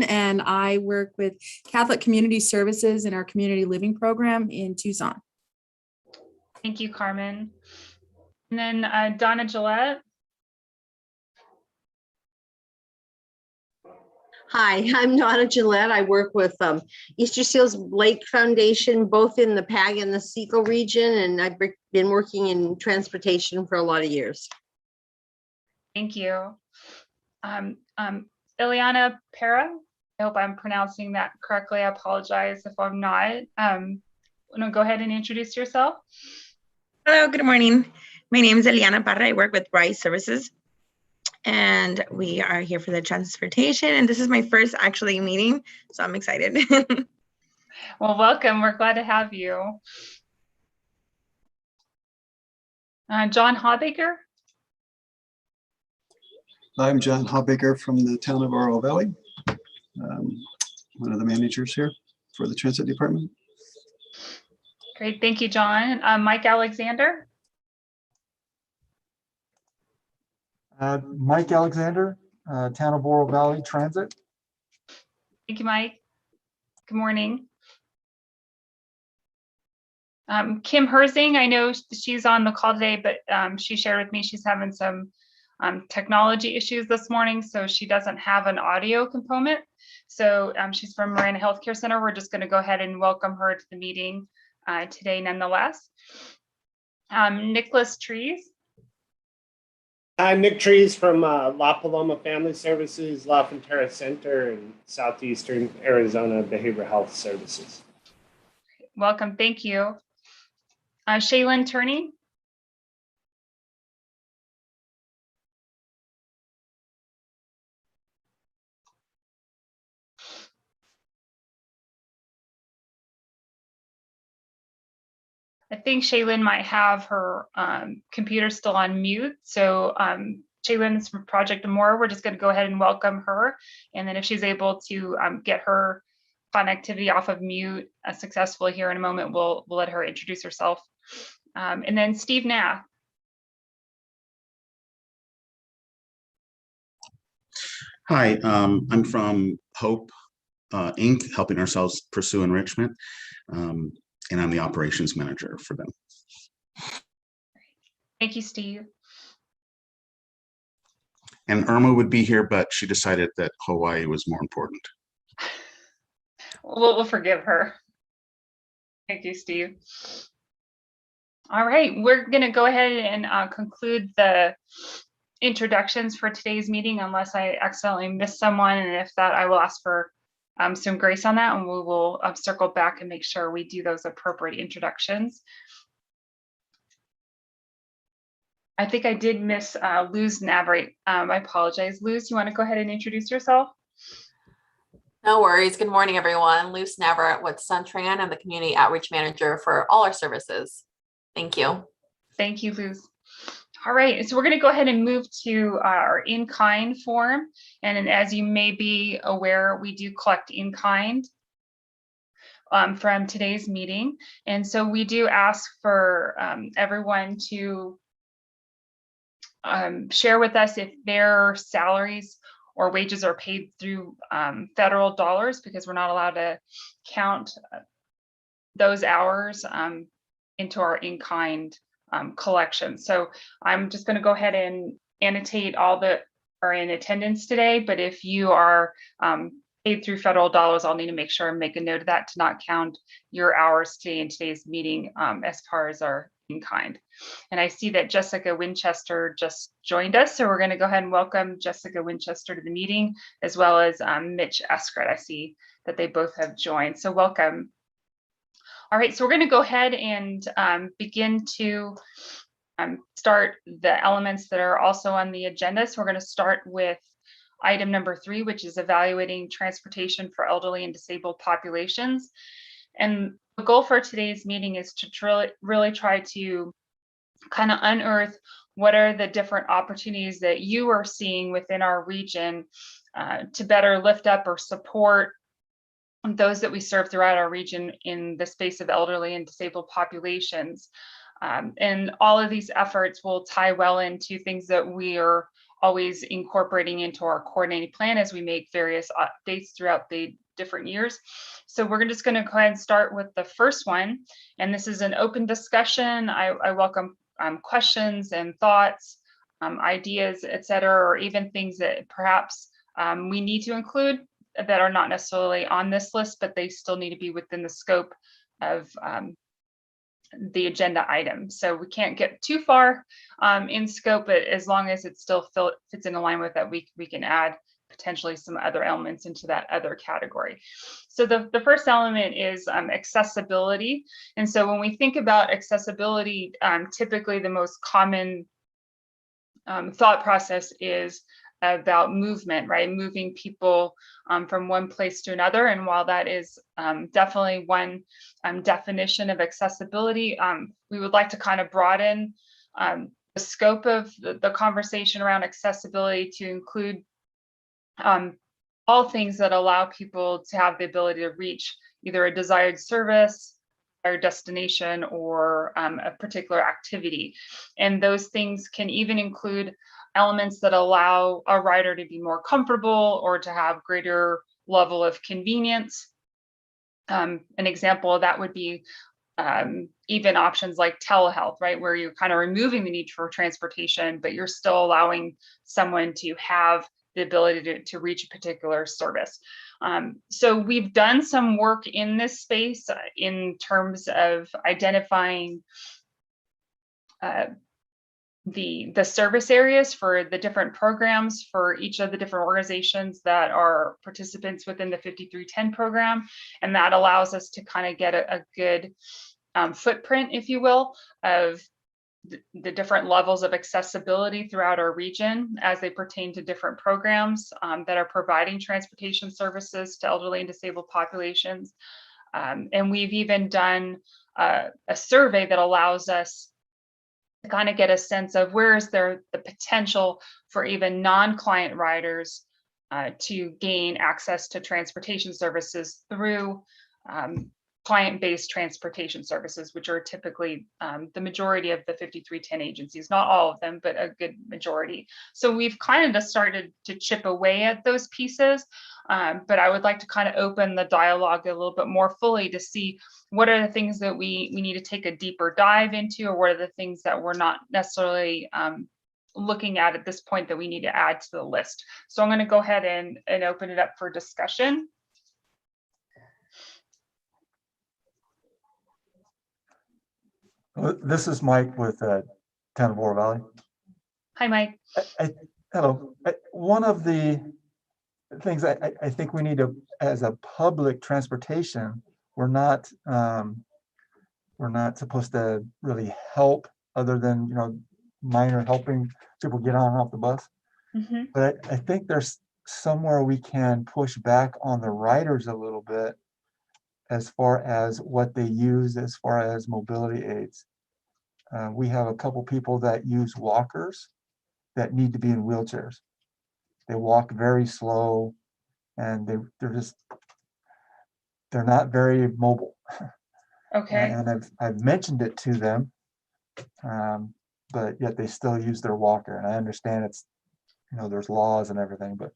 and I work with Catholic Community Services in our community living program in Tucson. Thank you, Carmen. And then Donna Gillette. Hi, I'm Donna Gillette. I work with Easter Seals Lake Foundation, both in the PAG and the Seco region, and I've been working in transportation for a lot of years. Thank you. Ileana Pera, I hope I'm pronouncing that correctly. I apologize if I'm not. Want to go ahead and introduce yourself? Hello, good morning. My name is Eliana Parra. I work with Rise Services, and we are here for the transportation. And this is my first actually meeting, so I'm excited. Well, welcome. We're glad to have you. John Hawbaker. I'm John Hawbaker from the town of Oro Valley. One of the managers here for the transit department. Great, thank you, John. Mike Alexander. Mike Alexander, Town of Oro Valley Transit. Thank you, Mike. Good morning. Kim Herzing, I know she's on the call today, but she shared with me she's having some technology issues this morning, so she doesn't have an audio component. So she's from Marana Healthcare Center. We're just going to go ahead and welcome her to the meeting today nonetheless. Nicholas Trees. I'm Nick Trees from La Paloma Family Services, La Frontera Center, and Southeastern Arizona Behavioral Health Services. Welcome, thank you. Shaylin Turney. I think Shaylin might have her computer still on mute. So Shaylin's from Project Amore. We're just going to go ahead and welcome her. And then if she's able to get her connectivity off of mute successfully here in a moment, we'll let her introduce herself. And then Steve Nath. Hi, I'm from Hope Inc., Helping Ourselves Pursue Enrichment. And I'm the operations manager for them. Thank you, Steve. And Irma would be here, but she decided that Hawaii was more important. We'll forgive her. Thank you, Steve. All right, we're going to go ahead and conclude the introductions for today's meeting, unless I accidentally missed someone. And if that, I will ask for some grace on that, and we will circle back and make sure we do those appropriate introductions. I think I did miss Luz Navarrete. I apologize. Luz, you want to go ahead and introduce yourself? No worries. Good morning, everyone. Luz Navarrete with Suntran. I'm the Community Outreach Manager for all our services. Thank you. Thank you, Luz. All right, so we're going to go ahead and move to our in-kind form. And as you may be aware, we do collect in-kind from today's meeting. And so we do ask for everyone to share with us if their salaries or wages are paid through federal dollars, because we're not allowed to count those hours into our in-kind collection. So I'm just going to go ahead and annotate all that are in attendance today, but if you are paid through federal dollars, I'll need to make sure and make a note of that to not count your hours today in today's meeting as far as our in-kind. And I see that Jessica Winchester just joined us, so we're going to go ahead and welcome Jessica Winchester to the meeting, as well as Mitch Eskret. I see that they both have joined, so welcome. All right, so we're going to go ahead and begin to start the elements that are also on the agenda. So we're going to start with item number 3, which is evaluating transportation for elderly and disabled populations. And the goal for today's meeting is to really try to kind of unearth what are the different opportunities that you are seeing within our region to better lift up or support those that we serve throughout our region in the space of elderly and disabled populations. And all of these efforts will tie well into things that we are always incorporating into our coordinating plan as we make various updates throughout the different years. So we're just going to go ahead and start with the first one. And this is an open discussion. I welcome questions and thoughts, ideas, etc., or even things that perhaps we need to include that are not necessarily on this list, but they still need to be within the scope of the agenda item. So we can't get too far in scope, but as long as it still fits in line with that, we can add potentially some other elements into that other category. So the first element is accessibility. And so when we think about accessibility, typically the most common thought process is about movement, right? Moving people from one place to another. And while that is definitely one definition of accessibility, we would like to kind of broaden the scope of the conversation around accessibility to include all things that allow people to have the ability to reach either a desired service or destination or a particular activity. And those things can even include elements that allow a rider to be more comfortable or to have greater level of convenience. An example of that would be even options like telehealth, right? Where you're kind of removing the need for transportation, but you're still allowing someone to have the ability to reach a particular service. So we've done some work in this space in terms of identifying the service areas for the different programs for each of the different organizations that are participants within the 5310 program. And that allows us to kind of get a good footprint, if you will, of the different levels of accessibility throughout our region as they pertain to different programs that are providing transportation services to elderly and disabled populations. And we've even done a survey that allows us to kind of get a sense of where is there the potential for even non-client riders to gain access to transportation services through client-based transportation services, which are typically the majority of the 5310 agencies, not all of them, but a good majority. So we've kind of just started to chip away at those pieces, but I would like to kind of open the dialogue a little bit more fully to see what are the things that we need to take a deeper dive into, or what are the things that we're not necessarily looking at this point that we need to add to the list. So I'm going to go ahead and open it up for discussion. This is Mike with Town of Oro Valley. Hi, Mike. Hello. One of the things I think we need to, as a public transportation, we're not supposed to really help other than, minor helping people get on and off the bus. Mm-hmm. But I think there's somewhere we can push back on the riders a little bit as far as what they use as far as mobility aids. We have a couple people that use walkers that need to be in wheelchairs. They walk very slow and they're not very mobile. Okay. And I've mentioned it to them, but yet they still use their walker. And I understand it's, there's laws and everything, but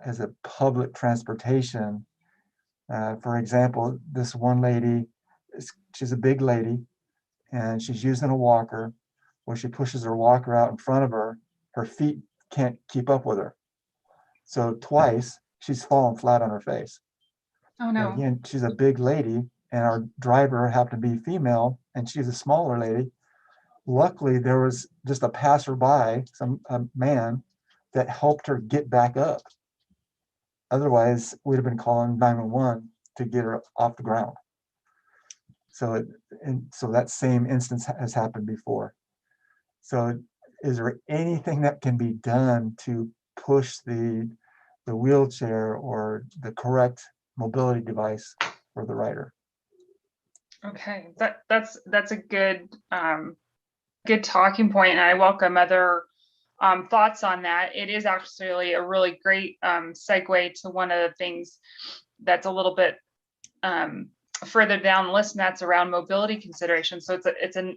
as a public transportation, for example, this one lady, she's a big lady, and she's using a walker. When she pushes her walker out in front of her, her feet can't keep up with her. So twice she's fallen flat on her face. Oh no. And again, she's a big lady, and our driver happened to be female, and she's a smaller lady. Luckily, there was just a passerby, a man, that helped her get back up. Otherwise, we'd have been calling 911 to get her off the ground. So that same instance has happened before. So is there anything that can be done to push the wheelchair or the correct mobility device for the rider? Okay, that's a good good talking point, and I welcome other thoughts on that. It is actually a really great segue to one of the things that's a little bit further down the list, and that's around mobility considerations. So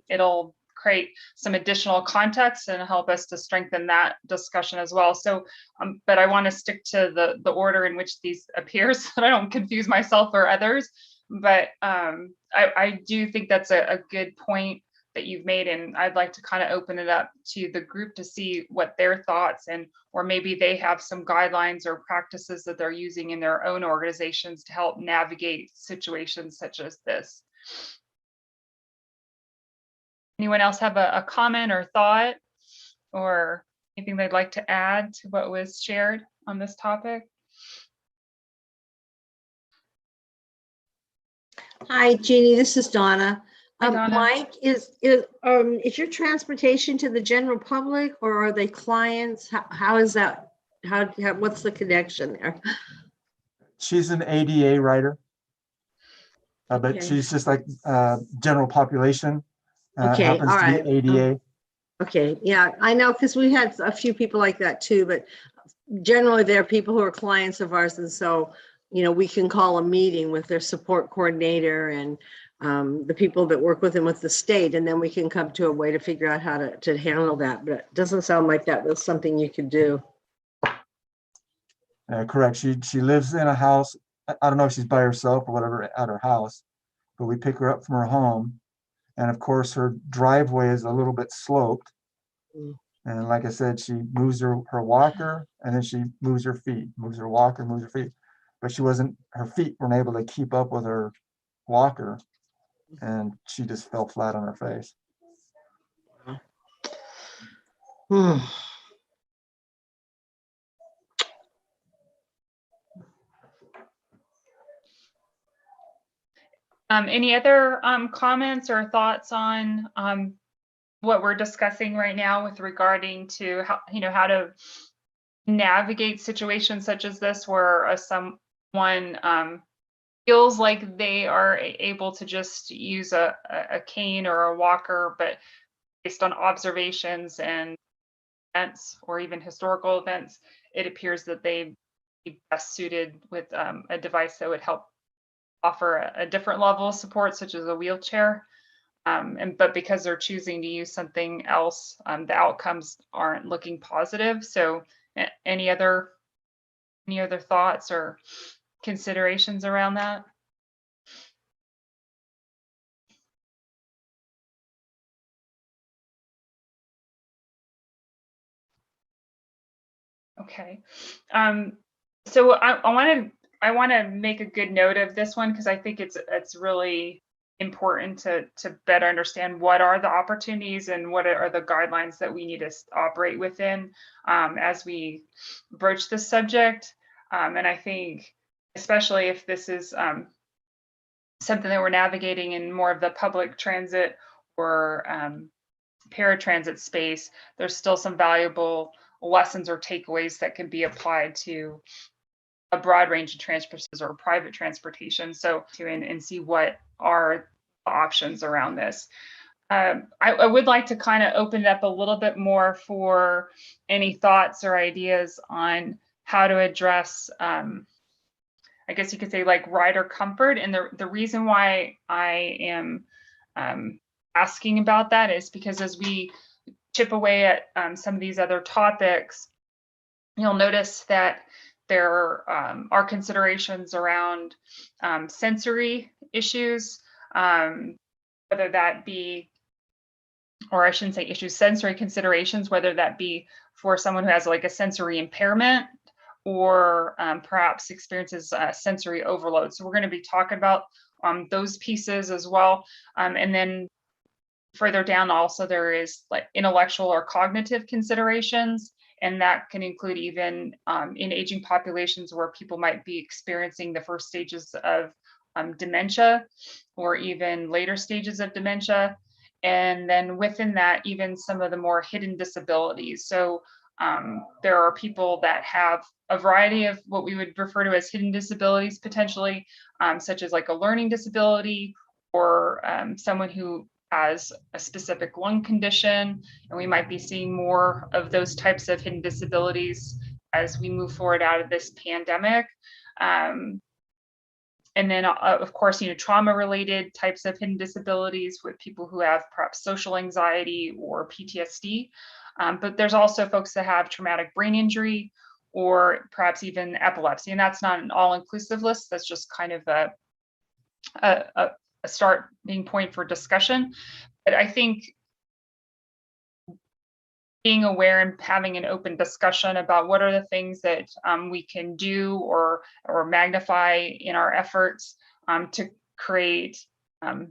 it'll create some additional context and help us to strengthen that discussion as well. So, but I want to stick to the order in which these appear so that I don't confuse myself or others. But I do think that's a good point that you've made, and I'd like to kind of open it up to the group to see what their thoughts and, or maybe they have some guidelines or practices that they're using in their own organizations to help navigate situations such as this. Anyone else have a comment or thought or anything they'd like to add to what was shared on this topic? Hi, Jeannie, this is Donna. Hi, Donna. Mike, is your transportation to the general public, or are they clients? How is that? What's the connection there? She's an ADA rider, but Okay. she's just like general population. Okay, Happens all to right. be ADA. Okay, yeah, I know, because we had a few people like that too, but generally there are people who are clients of ours, and so, you know, we can call a meeting with their support coordinator and the people that work with them with the state, and then we can come to a way to figure out how to handle that. But it doesn't sound like that was something you could do. Correct. She lives in a house. I don't know if she's by herself or whatever at her house, but we pick her up from her home. And of course, her driveway is a little bit sloped. Mm. And like I said, she moves her walker, and then she moves her feet, moves her walker, moves her feet. But her feet weren't able to keep up with her walker, and she just fell flat on her face. Hmm. Any other comments or thoughts on what we're discussing right now with regarding to how, you know, how to navigate situations such as this where someone feels like they are able to just use a cane or a walker, but based on observations and events or even historical events, it appears that they'd be best suited with a device that would help offer a different level of support, such as a wheelchair. But because they're choosing to use something else, the outcomes aren't looking positive. So any other thoughts or considerations around that? Okay. So I want to make a good note of this one because I think it's really important to better understand what are the opportunities and what are the guidelines that we need to operate within as we broach this subject. And I think especially if this is something that we're navigating in more of the public transit or paratransit space, there's still some valuable lessons or takeaways that can be applied to a broad range of transportations or private transportation. So and see what are the options around this. I would like to kind of open it up a little bit more for any thoughts or ideas on how to address, I guess you could say, like rider comfort. And the reason why I am asking about that is because as we chip away at some of these other topics, you'll notice that there are considerations around sensory issues, whether that be, or I shouldn't say issues, sensory considerations, whether that be for someone who has like a sensory impairment or perhaps experiences sensory overload. So we're going to be talking about those pieces as well. And then further down also there is like intellectual or cognitive considerations, and that can include even in aging populations where people might be experiencing the first stages of dementia or even later stages of dementia. And then within that, even some of the more hidden disabilities. So there are people that have a variety of what we would refer to as hidden disabilities potentially, such as like a learning disability or someone who has a specific lung condition, and we might be seeing more of those types of hidden disabilities as we move forward out of this pandemic. And then, of course, trauma-related types of hidden disabilities with people who have perhaps social anxiety or PTSD. But there's also folks that have traumatic brain injury or perhaps even epilepsy. And that's not an all-inclusive list. That's just kind of a starting point for discussion. But I think being aware and having an open discussion about what are the things that we can do or magnify in our efforts to create a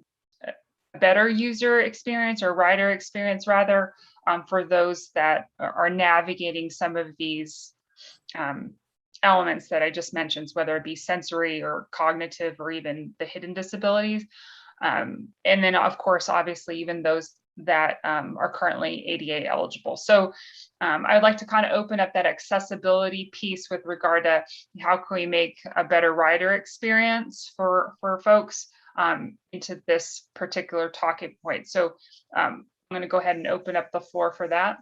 better user experience or rider experience rather for those that are navigating some of these elements that I just mentioned, whether it be sensory or cognitive or even the hidden disabilities. And then of course, obviously, even those that are currently ADA eligible. So I would like to kind of open up that accessibility piece with regard to how can we make a better rider experience for folks into this particular talking point. So I'm going to go ahead and open up the floor for that.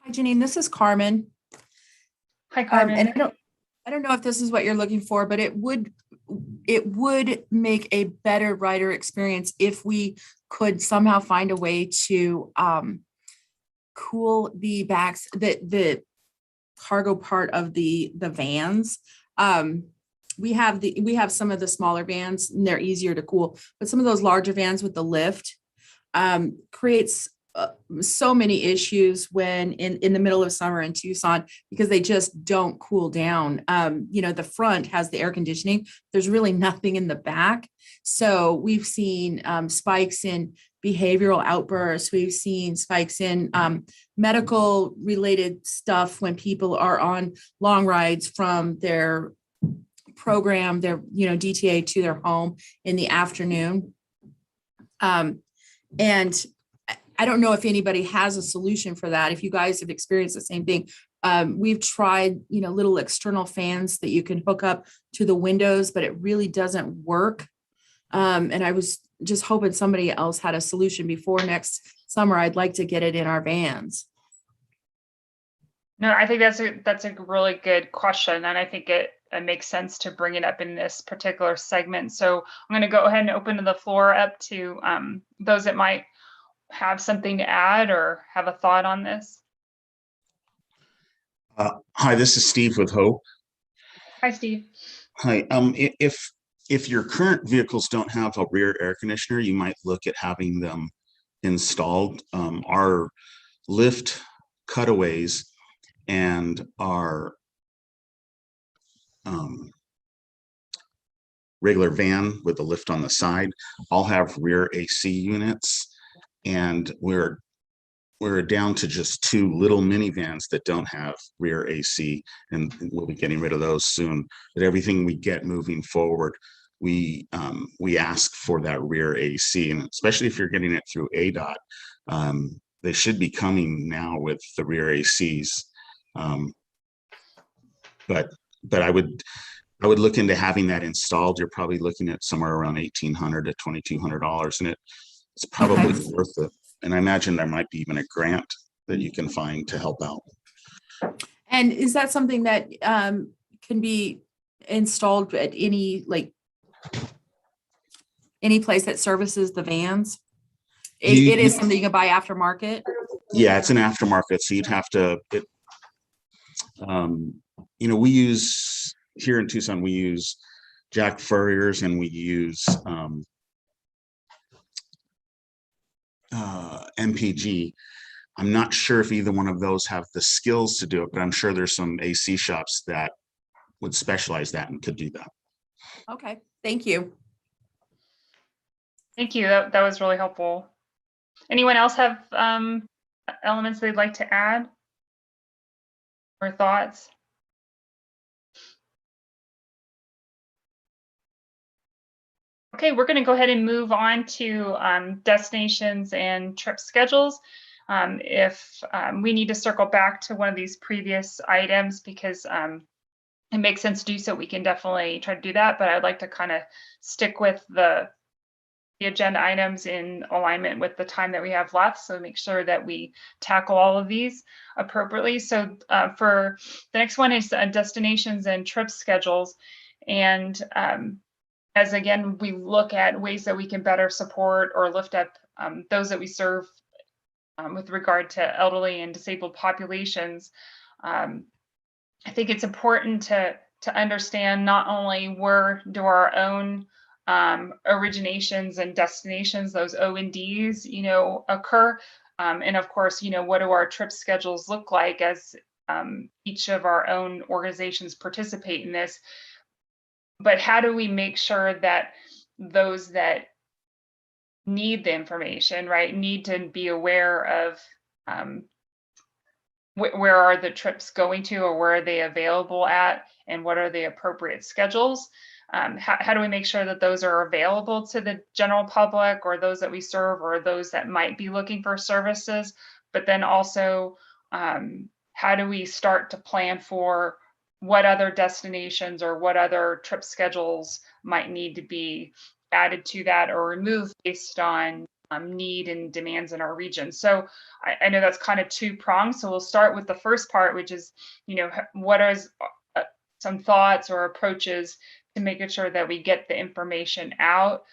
Hi, Janine, this is Carmen. Hi, Carmen. And I don't know if this is what you're looking for, but it would make a better rider experience if we could somehow find a way to cool the backs, the cargo part of the vans. We have some of the smaller vans and they're easier to cool, but some of those larger vans with the lift creates so many issues when in the middle of summer in Tucson, because they just don't cool down. The front has the air conditioning. There's really nothing in the back. So we've seen spikes in behavioral outbursts. We've seen spikes in medical related stuff when people are on long rides from their program, their DTA to their home in the afternoon. And I don't know if anybody has a solution for that. If you guys have experienced the same thing, we've tried, little external fans that you can hook up to the windows, but it really doesn't work. And I was just hoping somebody else had a solution before next summer. I'd like to get it in our vans. No, I think that's a really good question, and I think it makes sense to bring it up in this particular segment. So I'm going to go ahead and open the floor up to those that might have something to add or have a thought on this. Hi, this is Steve with Hope. Hi, Steve. Hi. If your current vehicles don't have a rear air conditioner, you might look at having them installed. Our lift cutaways and our regular van with the lift on the side all have rear AC units. And we're down to just 2 little minivans that don't have rear AC, and we'll be getting rid of those soon. But everything we get moving forward, we ask for that rear AC, and especially if you're getting it through ADOT, they should be coming now with the rear ACs. But I would look into having that installed. You're probably looking at somewhere around $1,800 to $2,200, and it's probably worth it. And I imagine there might be even a grant that you can find to help out. And is that something that can be installed at any place that services the vans? It is something you can buy aftermarket? Yeah, it's an aftermarket. So you'd have to, we use, here in Tucson, we use Jack Furrier's and we use MPG. I'm not sure if either one of those have the skills to do it, but I'm sure there's some AC shops that would specialize that and could do that. Okay, thank you. Thank you. That was really helpful. Anyone else have elements they'd like to add or thoughts? Okay, we're going to go ahead and move on to destinations and trip schedules. If we need to circle back to one of these previous items because it makes sense to do so, we can definitely try to do that. But I'd like to kind of stick with the agenda items in alignment with the time that we have left. So make sure that we tackle all of these appropriately. So for the next one is destinations and trip schedules. And as again, we look at ways that we can better support or lift up those that we serve with regard to elderly and disabled populations, I think it's important to understand not only where do our own originations and destinations, those O&Ds, occur, and of course, what do our trip schedules look like as each of our own organizations participate in this, but how do we make sure that those that need the information, right, need to be aware of where are the trips going to, or where are they available at, and what are the appropriate schedules? How do we make sure that those are available to the general public, or those that we serve, or those that might be looking for services? But then also, how do we start to plan for what other destinations or what other trip schedules might need to be added to that or removed based on need and demands in our region? So I know that's kind of two pronged. So we'll start with the first part, which is, what are some thoughts or approaches to making sure that we get the information out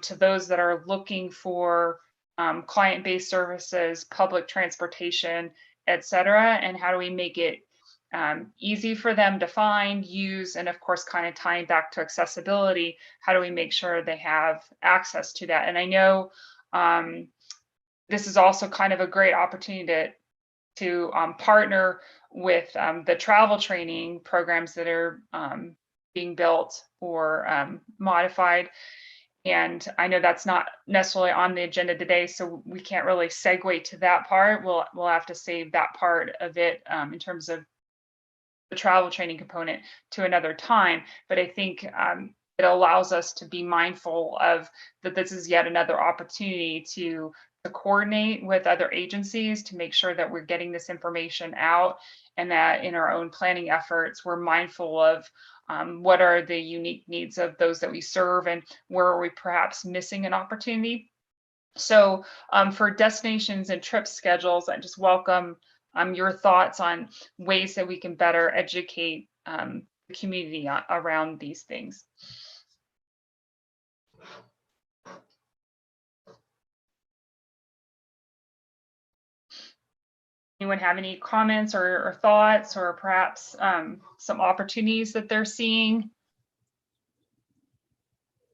to those that are looking for client-based services, public transportation, et cetera, and how do we make it easy for them to find, use, and of course, kind of tying back to accessibility, how do we make sure they have access to that? And I know this is also kind of a great opportunity to partner with the travel training programs that are being built or modified. And I know that's not necessarily on the agenda today, so we can't really segue to that part. We'll have to save that part of it in terms of the travel training component to another time. But I think it allows us to be mindful of that this is yet another opportunity to coordinate with other agencies to make sure that we're getting this information out, and that in our own planning efforts, we're mindful of what are the unique needs of those that we serve, and where are we perhaps missing an opportunity. So for destinations and trip schedules, I just welcome your thoughts on ways that we can better educate the community around these things. Anyone have any comments or thoughts, or perhaps some opportunities that they're seeing?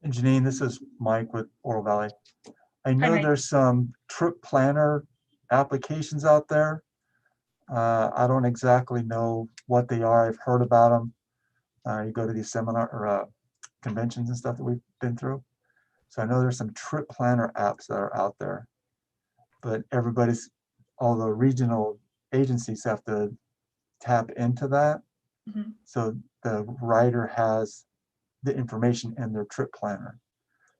And Janine, this is Mike with Oro Valley. I know Mike. there's some trip planner applications out there. I don't exactly know what they are. I've heard about them. You go to these seminar or conventions and stuff that we've been through. So I know there's some trip planner apps that are out there, but all the regional agencies have to tap into that. Mhm. So the writer has the information in their trip planner.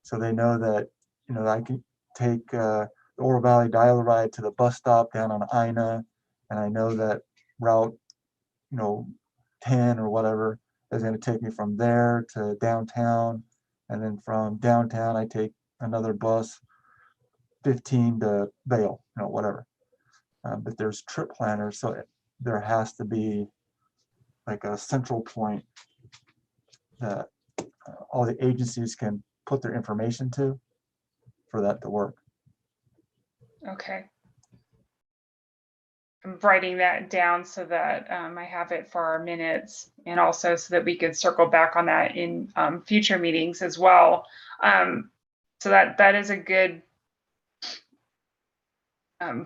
So they know that, I can take the Oro Valley dial ride to the bus stop down on Ina, and I know that route, 10 or whatever is going to take me from there to downtown, and then from downtown I take another bus 15 to Vail, whatever. But there's trip planners, so there has to be like a central point that all the agencies can put their information to for that to work. Okay. I'm writing that down so that I have it for our minutes, and also so that we could circle back on that in future meetings as well. So that is a good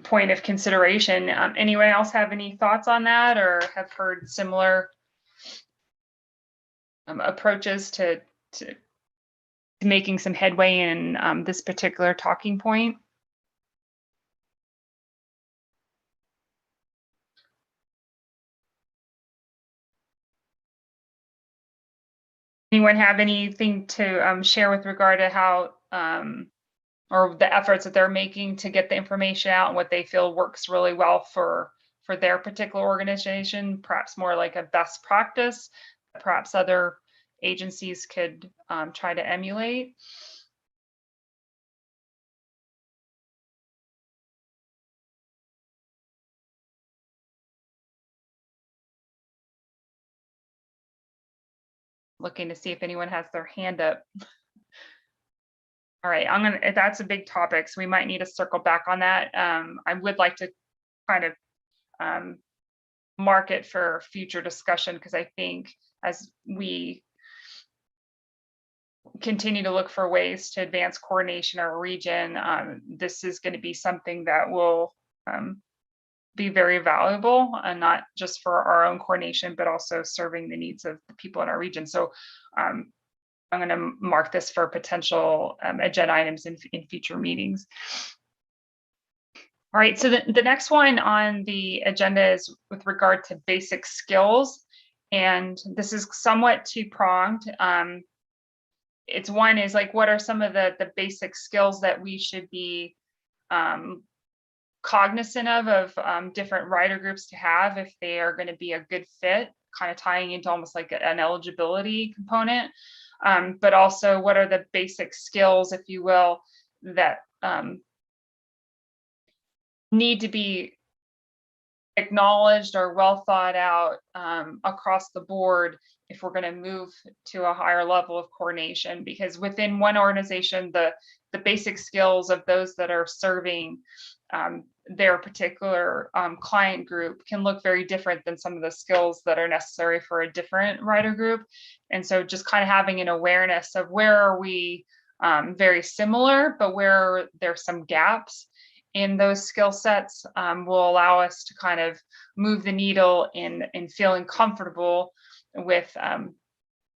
point of consideration. Anyone else have any thoughts on that, or have heard similar approaches to making some headway in this particular talking point? Anyone have anything to share with regard to how or the efforts that they're making to get the information out, and what they feel works really well for their particular organization, perhaps more like a best practice that perhaps other agencies could try to emulate? looking to see if anyone has their hand up. All right, that's a big topic, so we might need to circle back on that. I would like to kind of mark it for future discussion, because I think as we continue to look for ways to advance coordination in our region, this is going to be something that will be very valuable, and not just for our own coordination, but also serving the needs of the people in our region. So I'm going to mark this for potential agenda items in future meetings. All right, so the next one on the agenda is with regard to basic skills, and this is somewhat two-pronged. It's one is like, what are some of the basic skills that we should be cognizant of different rider groups to have if they are going to be a good fit, kind of tying into almost like an eligibility component. But also, what are the basic skills, if you will, that need to be acknowledged or well thought out across the board if we're going to move to a higher level of coordination? Because within one organization, the basic skills of those that are serving their particular client group can look very different than some of the skills that are necessary for a different rider group. And so just kind of having an awareness of where are we very similar, but where there's some gaps in those skill sets will allow us to kind of move the needle in feeling comfortable with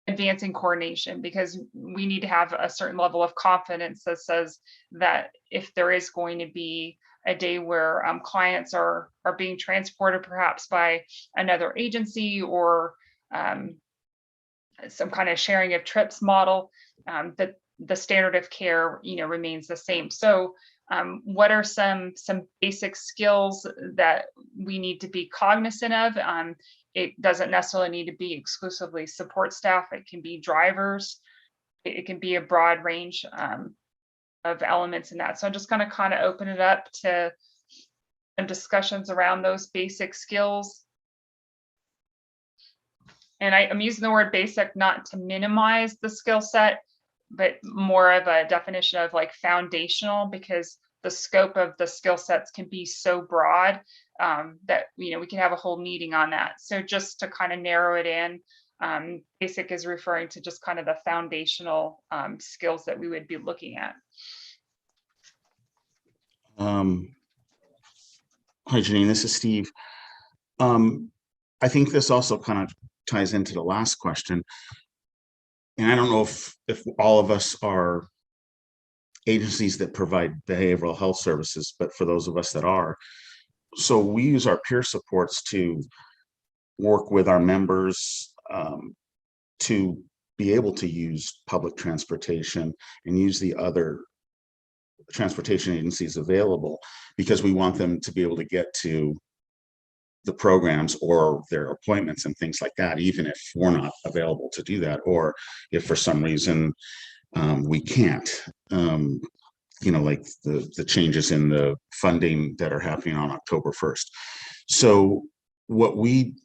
advancing coordination, because we need to have a certain level of confidence that says that if there is going to be a day where clients are being transported perhaps by another agency, or some kind of sharing of trips model, that the standard of care remains the same. So what are some basic skills that we need to be cognizant of? It doesn't necessarily need to be exclusively support staff. It can be drivers. It can be a broad range of elements in that. So I'm just going to kind of open it up to some discussions around those basic skills. And I'm using the word basic not to minimize the skill set, but more of a definition of like foundational, because the scope of the skill sets can be so broad that we can have a whole meeting on that. So just to kind of narrow it in, basic is referring to just kind of the foundational skills that we would be looking at. Hi, Janine, this is Steve. I think this also kind of ties into the last question. And I don't know if all of us are agencies that provide behavioral health services, but for those of us that are, so we use our peer supports to work with our members to be able to use public transportation and use the other transportation agencies available, because we want them to be able to get to the programs or their appointments and things like that, even if we're not available to do that, or if for some reason we can't, like the changes in the funding that are happening on October 1st. So what we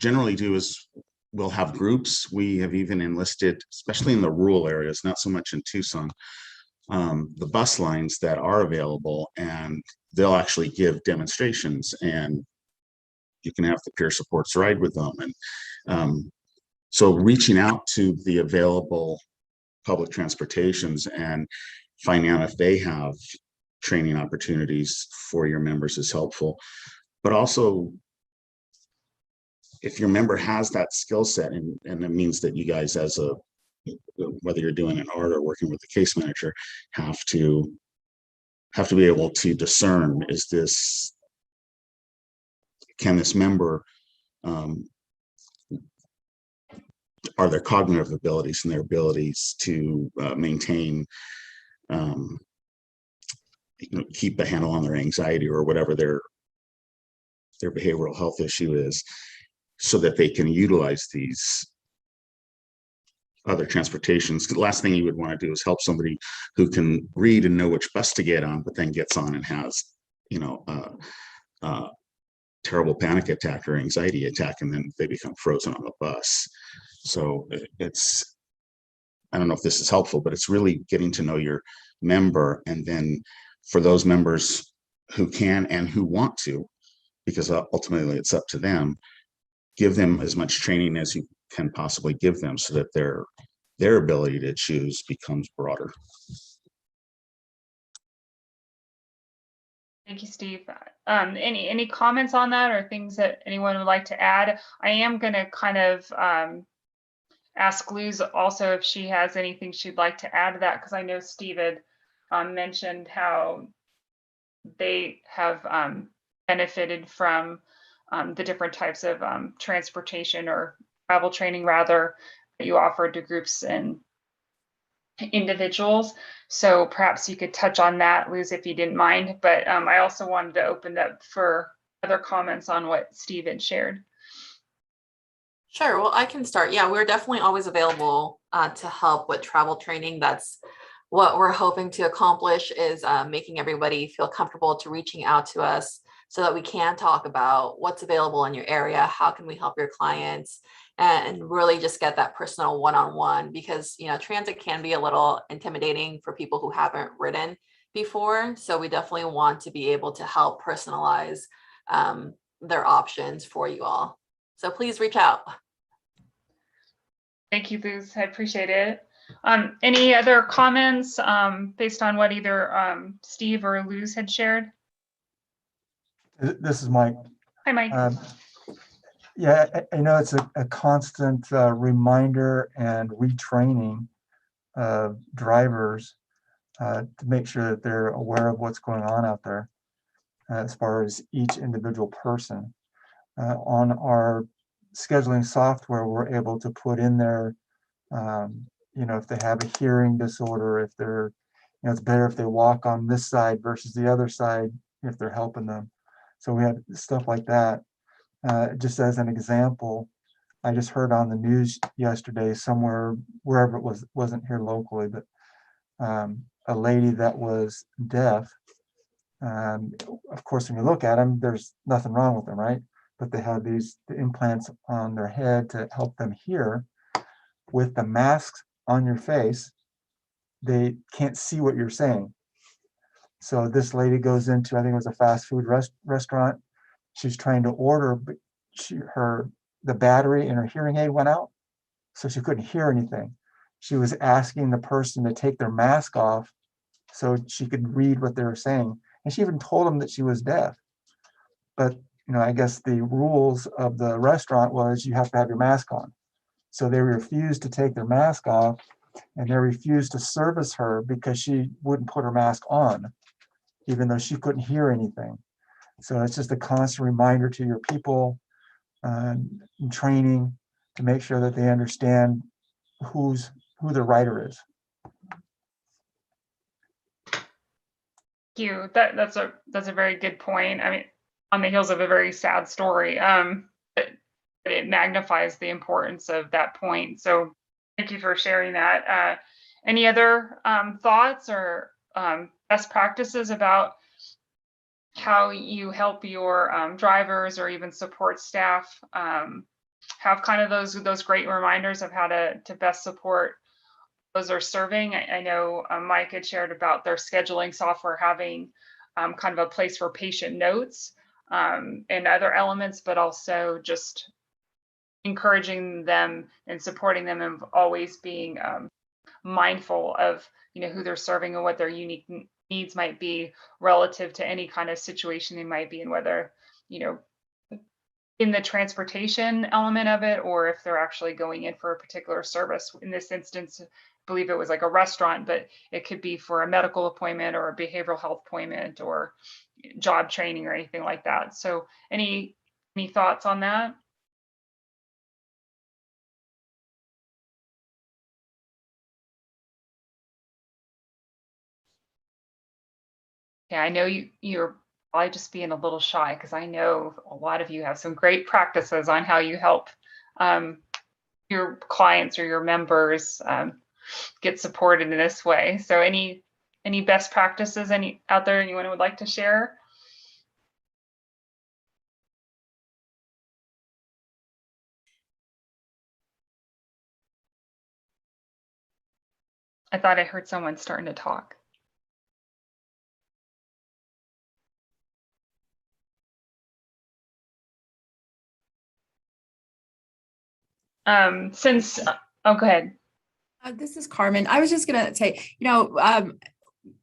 generally do is we'll have groups. We have even enlisted, especially in the rural areas, not so much in Tucson, the bus lines that are available, and they'll actually give demonstrations, and you can have the peer supports ride with them. And so reaching out to the available public transportations and finding out if they have training opportunities for your members is helpful. But also, if your member has that skill set, and it means that you guys, as whether you're doing an ART or working with the case manager, have to be able to discern, can this member, are their cognitive abilities and their abilities to maintain, keep a handle on their anxiety or whatever their behavioral health issue is, so that they can utilize these other transportations. The last thing you would want to do is help somebody who can read and know which bus to get on, but then gets on and has, terrible panic attack or anxiety attack, and then they become frozen on the bus. So it's, I don't know if this is helpful, but it's really getting to know your member. And then for those members who can and who want to, because ultimately it's up to them, give them as much training as you can possibly give them so that their ability to choose becomes broader. Thank you, Steve. Any comments on that or things that anyone would like to add? I am going to kind of ask Luz also if she has anything she'd like to add to that, because I know Steve had mentioned how they have benefited from the different types of transportation or travel training rather that you offer to groups and individuals. So perhaps you could touch on that, Luz, if you didn't mind. But I also wanted to open up for other comments on what Steve had shared. Sure. Well, I can start. Yeah, we're definitely always available to help with travel training. That's what we're hoping to accomplish, is making everybody feel comfortable to reaching out to us so that we can talk about what's available in your area, how can we help your clients, and really just get that personal one-on-one, because transit can be a little intimidating for people who haven't ridden before. So we definitely want to be able to help personalize their options for you all. So please reach out. Thank you, Luz. I appreciate it. Any other comments based on what either Steve or Luz had shared? This is Mike. Hi, Mike. Yeah, I know it's a constant reminder and retraining of drivers to make sure that they're aware of what's going on out there as far as each individual person. On our scheduling software, we're able to put in there, if they have a hearing disorder, if they're, it's better if they walk on this side versus the other side if they're helping them. So we have stuff like that. Just as an example, I just heard on the news yesterday somewhere, wherever it was, wasn't here locally, but a lady that was deaf. Of course, when you look at them, there's nothing wrong with them, right? But they have the implants on their head to help them hear. With the masks on your face, they can't see what you're saying. So this lady goes into, I think it was a fast food restaurant. She's trying to order, but the battery in her hearing aid went out, so she couldn't hear anything. She was asking the person to take their mask off so she could read what they were saying. And she even told them that she was deaf. But I guess the rules of the restaurant was you have to have your mask on. So they refused to take their mask off, and they refused to service her because she wouldn't put her mask on, even though she couldn't hear anything. So it's just a constant reminder to your people and training to make sure that they understand who the writer is. Thank you. That's a very good point. I mean, on the heels of a very sad story, it magnifies the importance of that point. So thank you for sharing that. Any other thoughts or best practices about how you help your drivers or even support staff have kind of those great reminders of how to best support those are serving? I know Mike had shared about their scheduling software having kind of a place for patient notes and other elements, but also just encouraging them and supporting them and always being mindful of who they're serving and what their unique needs might be relative to any kind of situation they might be in, whether in the transportation element of it or if they're actually going in for a particular service. In this instance, I believe it was like a restaurant, but it could be for a medical appointment or a behavioral health appointment or job training or anything like that. So any thoughts on that? Yeah, I know you're probably just being a little shy because I know a lot of you have some great practices on how you help your clients or your members get supported in this way. So any best practices out there anyone would like to share? I thought I heard someone starting to talk. Oh, go ahead. This is Carmen. I was just gonna say,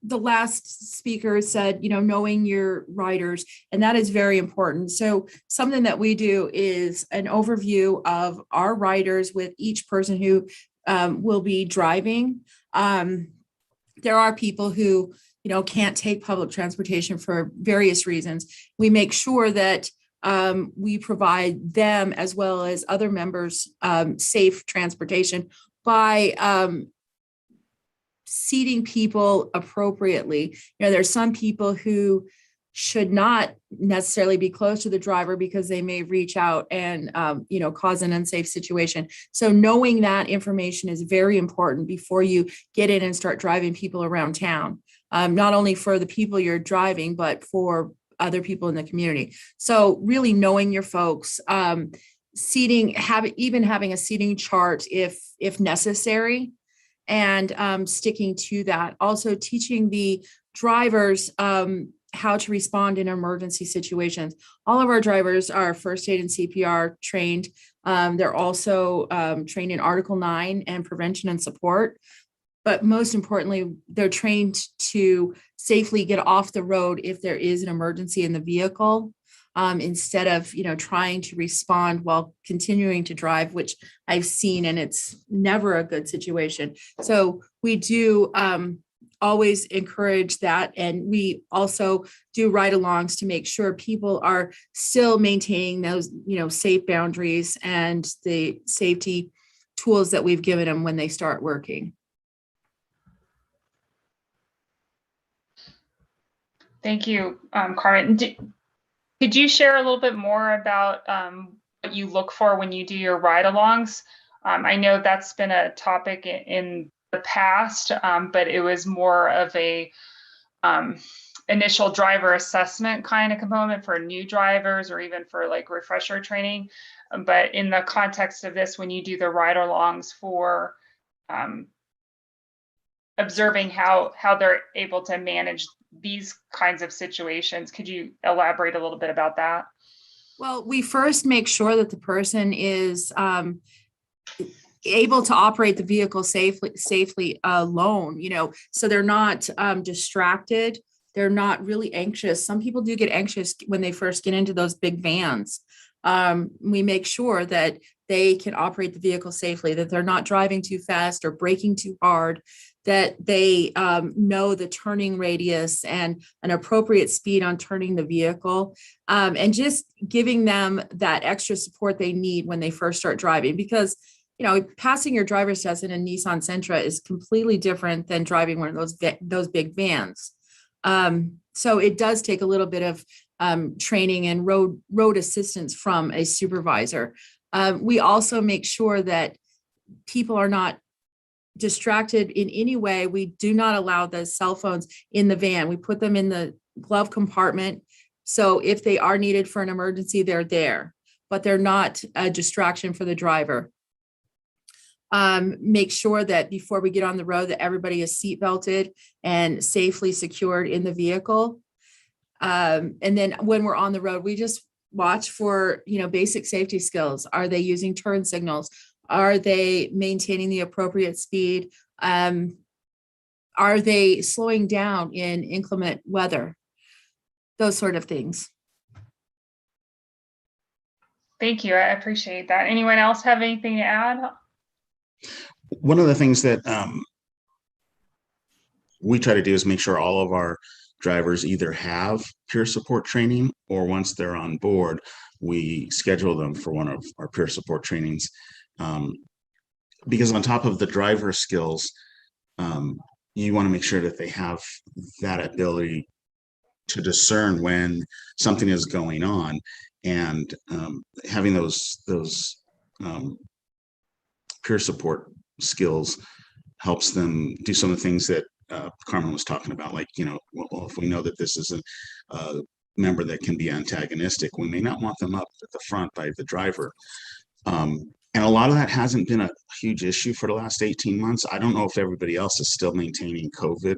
the last speaker said, knowing your riders, and that is very important. So something that we do is an overview of our riders with each person who will be driving. There are people who, can't take public transportation for various reasons. We make sure that we provide them as well as other members safe transportation by seating people appropriately. There's some people who should not necessarily be close to the driver because they may reach out and, cause an unsafe situation. So knowing that information is very important before you get in and start driving people around town, not only for the people you're driving, but for other people in the community. So really knowing your folks, seating, having a seating chart if necessary, and sticking to that. Also teaching the drivers how to respond in emergency situations. All of our drivers are first aid and CPR trained. They're also trained in Article 9 and prevention and support. But most importantly, they're trained to safely get off the road if there is an emergency in the vehicle, instead of, trying to respond while continuing to drive, which I've seen, and it's never a good situation. So we do always encourage that. And we also do ride-alongs to make sure people are still maintaining those, safe boundaries and the safety tools that we've given them when they start working. Thank you, Carmen. Could you share a little bit more about what you look for when you do your ride-alongs? I know that's been a topic in the past, but it was more of a initial driver assessment kind of component for new drivers or even for like refresher training. But in the context of this, when you do the ride-alongs for observing how they're able to manage these kinds of situations, could you elaborate a little bit about that? Well, we first make sure that the person is able to operate the vehicle safely alone, so they're not distracted. They're not really anxious. Some people do get anxious when they first get into those big vans. We make sure that they can operate the vehicle safely, that they're not driving too fast or braking too hard, that they know the turning radius and an appropriate speed on turning the vehicle, and just giving them that extra support they need when they first start driving. Because, passing your driver's test in a Nissan Sentra is completely different than driving one of those big vans. So it does take a little bit of training and road assistance from a supervisor. We also make sure that people are not distracted in any way. We do not allow the cell phones in the van. We put them in the glove compartment. So if they are needed for an emergency, they're there, but they're not a distraction for the driver. Make sure that before we get on the road that everybody is seat belted and safely secured in the vehicle. And then when we're on the road, we just watch for, basic safety skills. Are they using turn signals? Are they maintaining the appropriate speed? Are they slowing down in inclement weather? Those sort of things. Thank you. I appreciate that. Anyone else have anything to add? One of the things that we try to do is make sure all of our drivers either have peer support training, or once they're on board, we schedule them for one of our peer support trainings. Because on top of the driver skills, you want to make sure that they have that ability to discern when something is going on, and having those peer support skills helps them do some of the things that Carmen was talking about, like, well, if we know that this is a member that can be antagonistic, we may not want them up at the front by the driver. And And a lot of that hasn't been a huge issue for the last 18 months. I don't know if everybody else is still maintaining COVID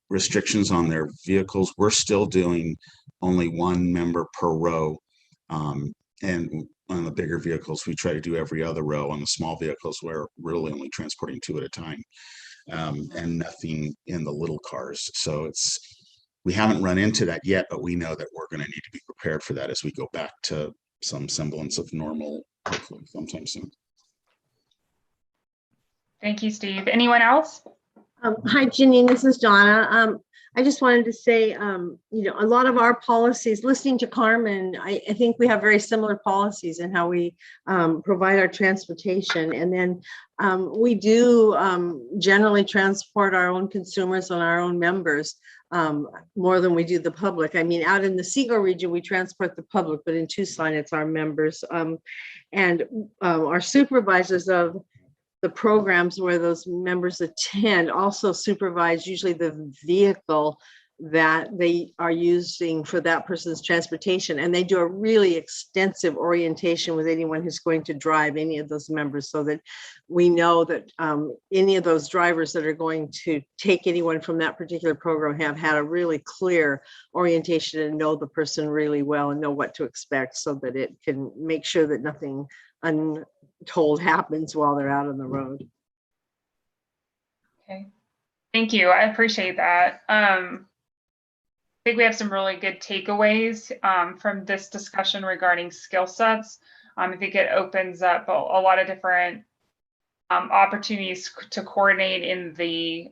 restrictions on their vehicles. We're still doing only one member per row. And on the bigger vehicles, we try to do every other row. On the small vehicles, we're really only transporting 2 at a time, and nothing in the little cars. So we haven't run into that yet, but we know that we're going to need to be prepared for that as we go back to some semblance of normal, hopefully sometime soon. Thank you, Steve. Anyone else? Hi, Janine, this is Donna. I just wanted to say, a lot of our policies, listening to Carmen, I think we have very similar policies in how we provide our transportation. And then we do generally transport our own consumers and our own members more than we do the public. I mean, out in the Seagull region, we transport the public, but in Tucson, it's our members. And our supervisors of the programs where those members attend also supervise usually the vehicle that they are using for that person's transportation. And they do a really extensive orientation with anyone who's going to drive any of those members, so that we know that any of those drivers that are going to take anyone from that particular program have had a really clear orientation and know the person really well and know what to expect, so that it can make sure that nothing untold happens while they're out on the road. Okay, thank you. I appreciate that. I think we have some really good takeaways from this discussion regarding skill sets. I think it opens up a lot of different opportunities to coordinate in the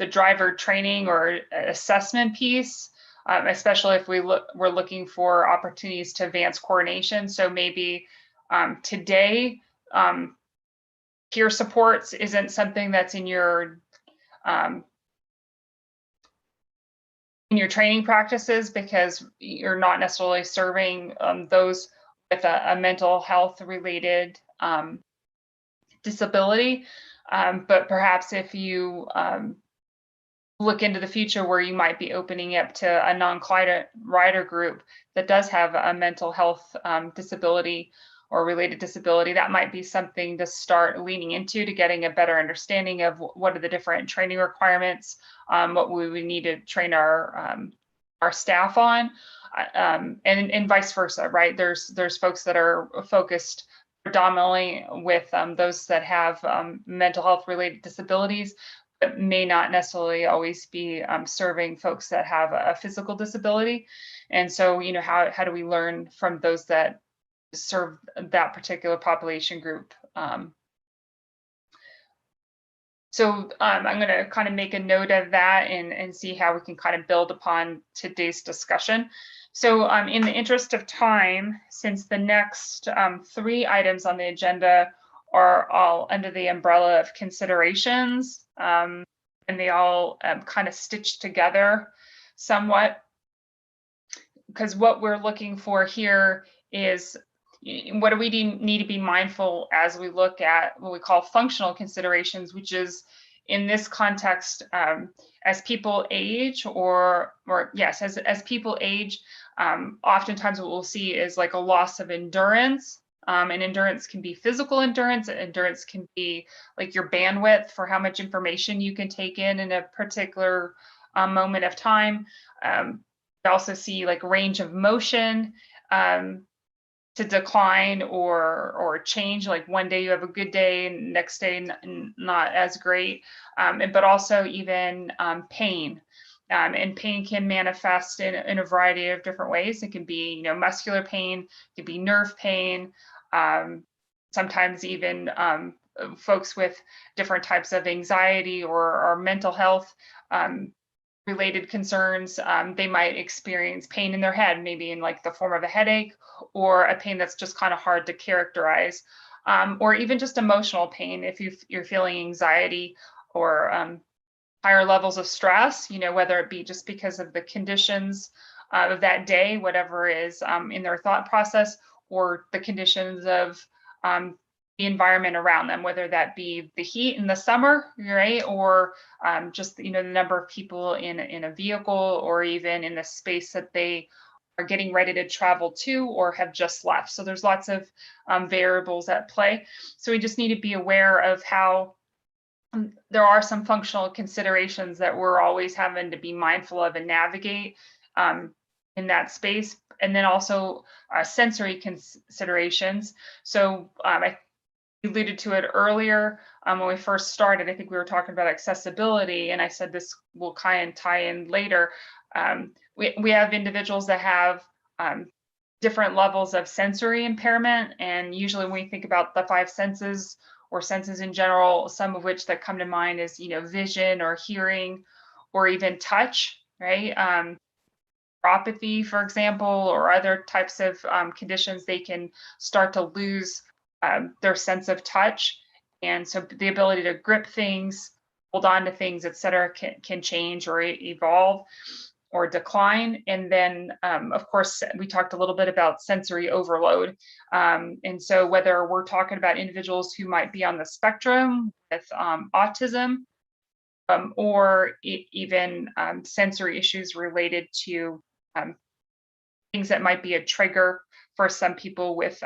driver training or assessment piece, especially if we're looking for opportunities to advance coordination. So maybe today, peer supports isn't something that's in your training practices, because you're not necessarily serving those with a mental health related disability. But perhaps if you look into the future where you might be opening up to a non-client rider group that does have a mental health disability or related disability, that might be something to start leaning into, to getting a better understanding of what are the different training requirements, what we would need to train our staff on, and vice versa, right? There's folks that are focused predominantly with those that have mental health related disabilities, but may not necessarily always be serving folks that have a physical disability. And so, how do we learn from those that serve that particular population group? So I'm going to kind of make a note of that and see how we can kind of build upon today's discussion. So in the interest of time, since the next 3 items on the agenda are all under the umbrella of considerations, and they all kind of stitch together somewhat, because what we're looking for here is, what do we need to be mindful as we look at what we call functional considerations, which is in this context, as people age, as people age, oftentimes what we'll see is like a loss of endurance. And endurance can be physical endurance. Endurance can be like your bandwidth for how much information you can take in a particular moment of time. We also see like range of motion to decline or change. Like one day you have a good day, and next day not as great. But also even pain. And pain can manifest in a variety of different ways. It can be, muscular pain, it can be nerve pain. Sometimes even folks with different types of anxiety or mental health related concerns, they might experience pain in their head, maybe in like the form of a headache, or a pain that's just kind of hard to characterize, or even just emotional pain if you're feeling anxiety or higher levels of stress, whether it be just because of the conditions of that day, whatever is in their thought process, or the conditions of the environment around them, whether that be the heat in the summer, right, or just the number of people in a vehicle, or even in the space that they are getting ready to travel to or have just left. So there's lots of variables at play. So we just need to be aware of how there are some functional considerations that we're always having to be mindful of and navigate in that space. And then also sensory considerations. So I alluded to it earlier when we first started. I think we were talking about accessibility, and I said this will kind of tie in later. We have individuals that have different levels of sensory impairment, and usually when we think about the 5 senses or senses in general, some of which that come to mind is, you know, vision or hearing or even touch, right? Neuropathy, for example, or other types of conditions, they can start to lose their sense of touch. And so the ability to grip things, hold on to things, et cetera, can change or evolve or decline. And then, of course, we talked a little bit about sensory overload. And so whether we're talking about individuals who might be on the spectrum with autism, or even sensory issues related to things that might be a trigger for some people with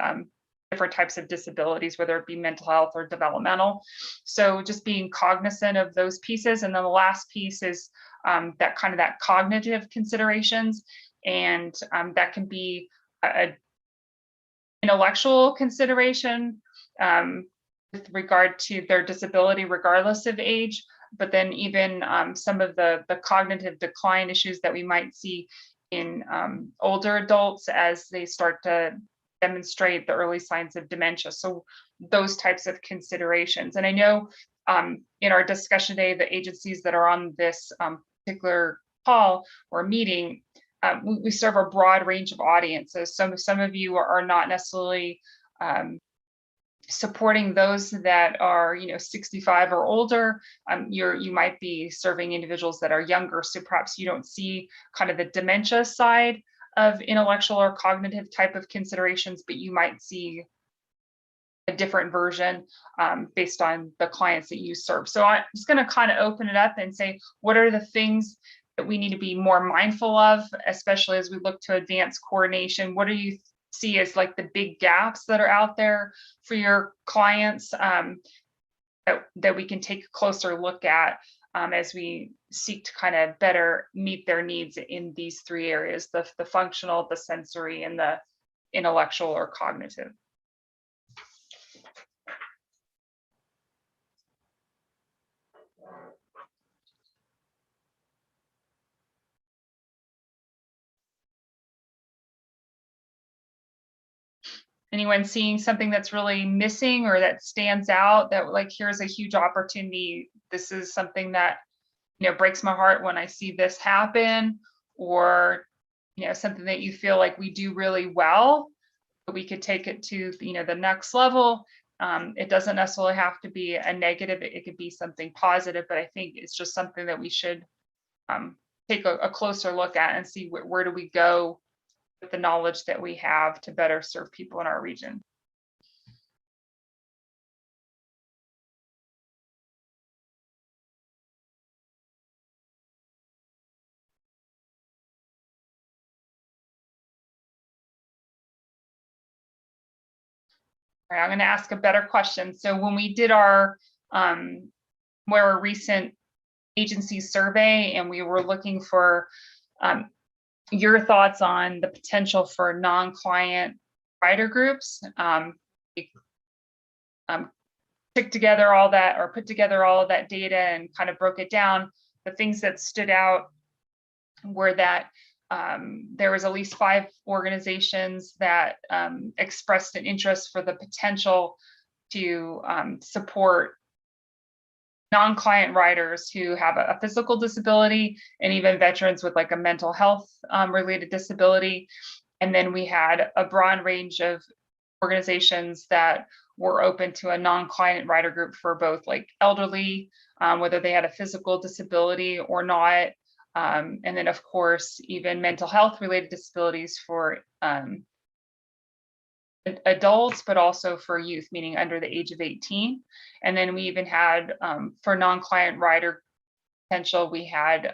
different types of disabilities, whether it be mental health or developmental. So just being cognizant of those pieces. And then the last piece is that cognitive considerations. And that can be a intellectual consideration with regard to their disability, regardless of age, but then even some of the cognitive decline issues that we might see in older adults as they start to demonstrate the early signs of dementia. So those types of considerations. And I know in our discussion today, the agencies that are on this particular call or meeting, we serve a broad range of audiences. Some of you are not necessarily supporting those that are, 65 or older. You might be serving individuals that are younger, so perhaps you don't see kind of the dementia side of intellectual or cognitive type of considerations, but you might see a different version based on the clients that you serve. So I'm just going to kind of open it up and say, what are the things that we need to be more mindful of, especially as we look to advance coordination? What do you see as like the big gaps that are out there for your clients that we can take a closer look at as we seek to kind of better meet their needs in these 3 areas, the functional, the sensory, and the intellectual or cognitive? Anyone seeing something that's really missing or that stands out, that like, here's a huge opportunity, this is something that breaks my heart when I see this happen, or something that you feel like we do really well, but we could take it to the next level? It doesn't necessarily have to be a negative, it could be something positive, but I think it's just something that we should take a closer look at and see where do we go with the knowledge that we have to better serve people in our region. All right, I'm going to ask a better question. So when we did our more recent agency survey, and we were looking for your thoughts on the potential for non-client rider groups, put together all of that data and kind of broke it down. The things that stood out were that there was at least 5 organizations that expressed an interest for the potential to support non-client riders who have a physical disability, and even veterans with like a mental health related disability. And then we had a broad range of organizations that were open to a non-client rider group for both like elderly, whether they had a physical disability or not. And then of course, even mental health related disabilities for adults, but also for youth, meaning under the age of 18. And then we even had for non-client rider potential, we had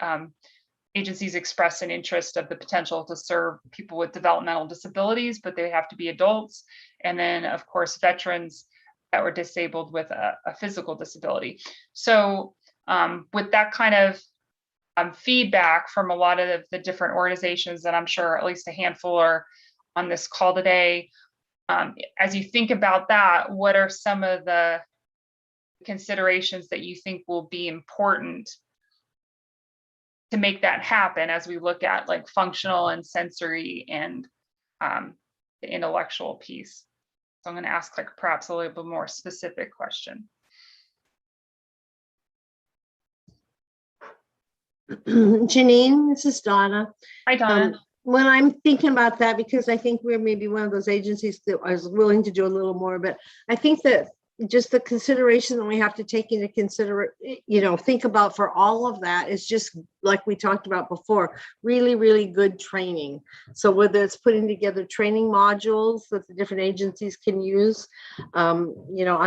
agencies express an interest of the potential to serve people with developmental disabilities, but they have to be adults. And then, of course, veterans that were disabled with a physical disability. So with that kind of feedback from a lot of the different organizations that I'm sure at least a handful are on this call today, as you think about that, what are some of the considerations that you think will be important to make that happen as we look at like functional and sensory and the intellectual piece? So I'm going to ask like perhaps a little bit more specific question. Janine, this is Donna. Hi, Donna. When I'm thinking about that, because I think we're maybe one of those agencies that I was willing to do a little more, but I think that just the consideration that we have to take into think about for all of that is just like we talked about before, really, really good training. So whether it's putting together training modules that the different agencies can use, I'm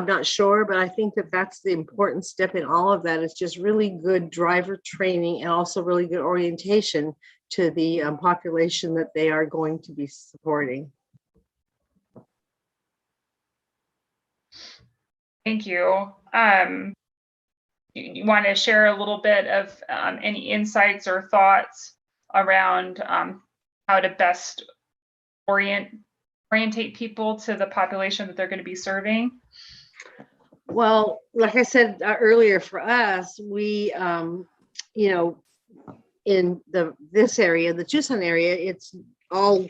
not sure, but I think that that's the important step in all of that is just really good driver training and also really good orientation to the population that they are going to be supporting. Thank you. You want to share a little bit of any insights or thoughts around how to best orientate people to the population that they're going to be serving? Well, like I said earlier, for us, we, in this area, the Tucson area, it's all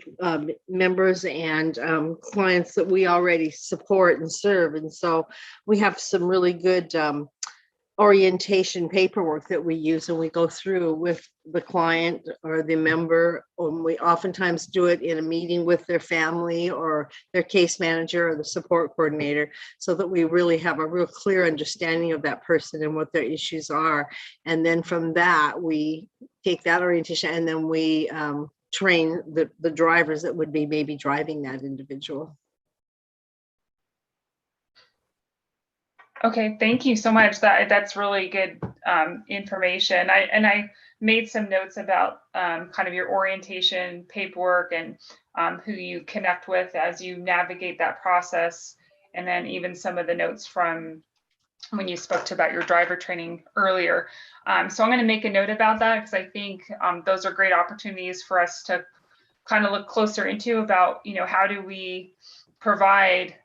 members and clients that we already support and serve. And so we have some really good orientation paperwork that we use and we go through with the client or the member. We oftentimes do it in a meeting with their family or their case manager or the support coordinator so that we really have a real clear understanding of that person and what their issues are. And then from that, we take that orientation and then we train the drivers that would be maybe driving that individual. Okay, thank you so much. That's really good information. I made some notes about kind of your orientation paperwork and who you connect with as you navigate that process, and then even some of the notes from when you spoke about your driver training earlier. So I'm going to make a note about that because I think those are great opportunities for us to kind of look closer into about, how do we provide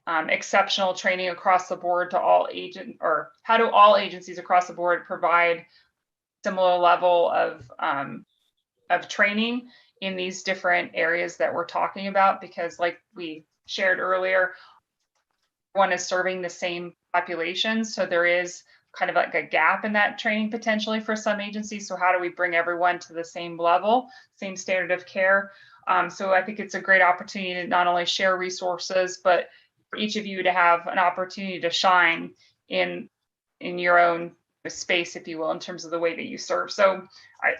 exceptional training across the board to all agents, or how do all agencies across the board provide similar level of training in these different areas that we're talking about? Because like we shared earlier, one is serving the same population. So there is kind of like a gap in that training potentially for some agencies. So how do we bring everyone to the same level, same standard of care? So I think it's a great opportunity to not only share resources, but for each of you to have an opportunity to shine in your own space, if you will, in terms of the way that you serve. So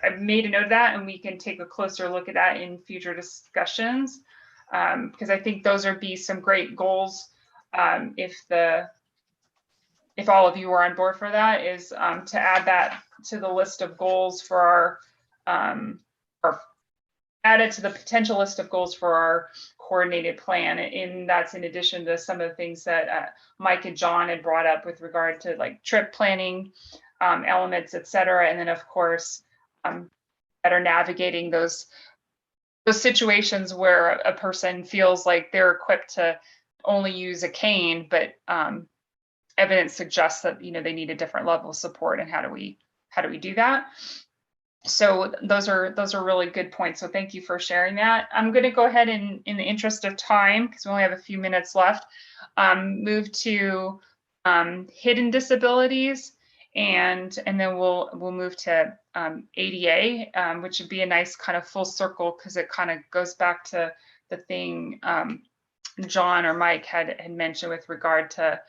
I've made a note of that, and we can take a closer look at that in future discussions, because I think those would be some great goals. If all of you are on board for that, is to add that to the list of goals for our, or add it to the potential list of goals for our coordinated plan. And that's in addition to some of the things that Mike and John had brought up with regard to like trip planning elements, et cetera. And then of course, better navigating those situations where a person feels like they're equipped to only use a cane, but evidence suggests that they need a different level of support, and how do we do that? So those are really good points. So thank you for sharing that. I'm going to go ahead and, in the interest of time, because we only have a few minutes left, move to hidden disabilities, and then we'll move to ADA, which would be a nice kind of full circle because it kind of goes back to the thing John or Mike had mentioned with regard to,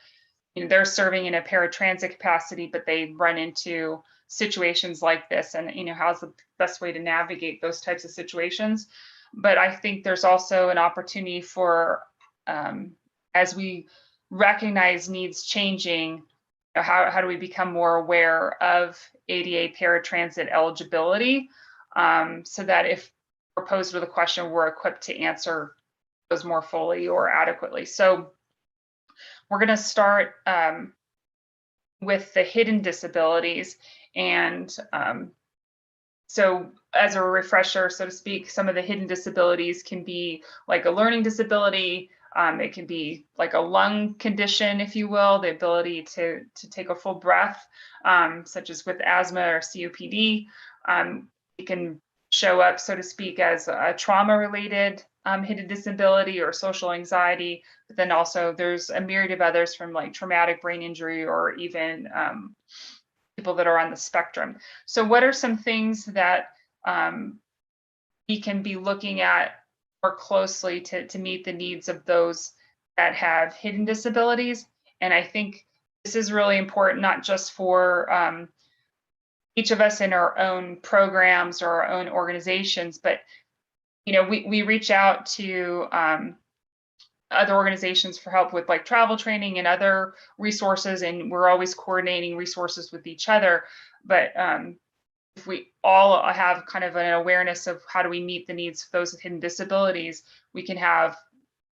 they're serving in a paratransit capacity, but they run into situations like this, and how's the best way to navigate those types of situations. But I think there's also an opportunity for, as we recognize needs changing, how do we become more aware of ADA paratransit eligibility, so that if we're posed with a question, we're equipped to answer those more fully or adequately. So we're going to start with the hidden disabilities. And so as a refresher, so to speak, some of the hidden disabilities can be like a learning disability. It can be like a lung condition, if you will, the ability to take a full breath, such as with asthma or COPD. It can show up, so to speak, as a trauma-related hidden disability or social anxiety. But then also there's a myriad of others, from like traumatic brain injury or even people that are on the spectrum. So what are some things that we can be looking at more closely to meet the needs of those that have hidden disabilities? And I think this is really important, not just for each of us in our own programs or our own organizations, but we reach out to other organizations for help with like travel training and other resources, and we're always coordinating resources with each other. But if we all have kind of an awareness of how do we meet the needs of those with hidden disabilities, we can have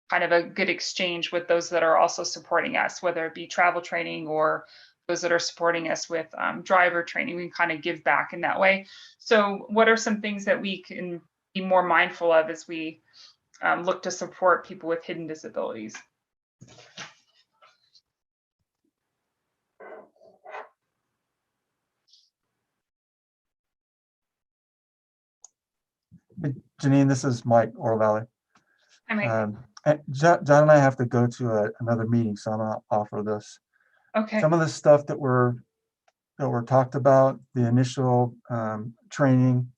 kind of a good exchange with those that are also supporting us, whether it be travel training or those that are supporting us with driver training. We can kind of give back in that way. So what are some things that we can be more mindful of as we look to support people with hidden disabilities? Janine, this is Mike Orvalley. I might. And John and I have to go to another meeting, so I'm gonna offer this. Okay. Some of the stuff that were talked about, the initial training,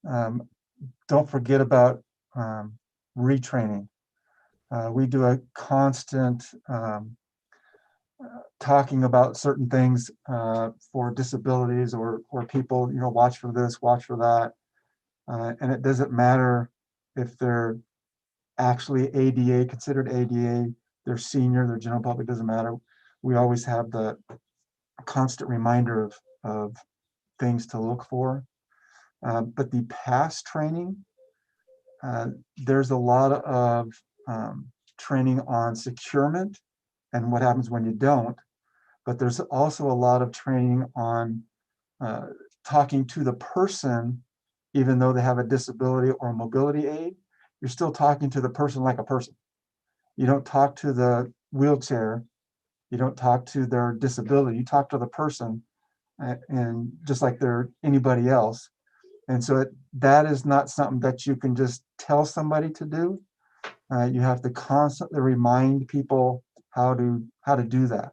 don't forget about retraining. We do a constant talking about certain things for disabilities or people, watch for this, watch for that. And it doesn't matter if they're actually ADA, considered ADA, they're senior, they're general public, doesn't matter. We always have the constant reminder of things to look for. But the past training, there's a lot of training on securement and what happens when you don't. But there's also a lot of training on talking to the person, even though they have a disability or a mobility aid. You're still talking to the person like a person. You don't talk to the wheelchair. You don't talk to their disability. You talk to the person, and just like they're anybody else. And so that is not something that you can just tell somebody to do. You have to constantly remind people how to do that.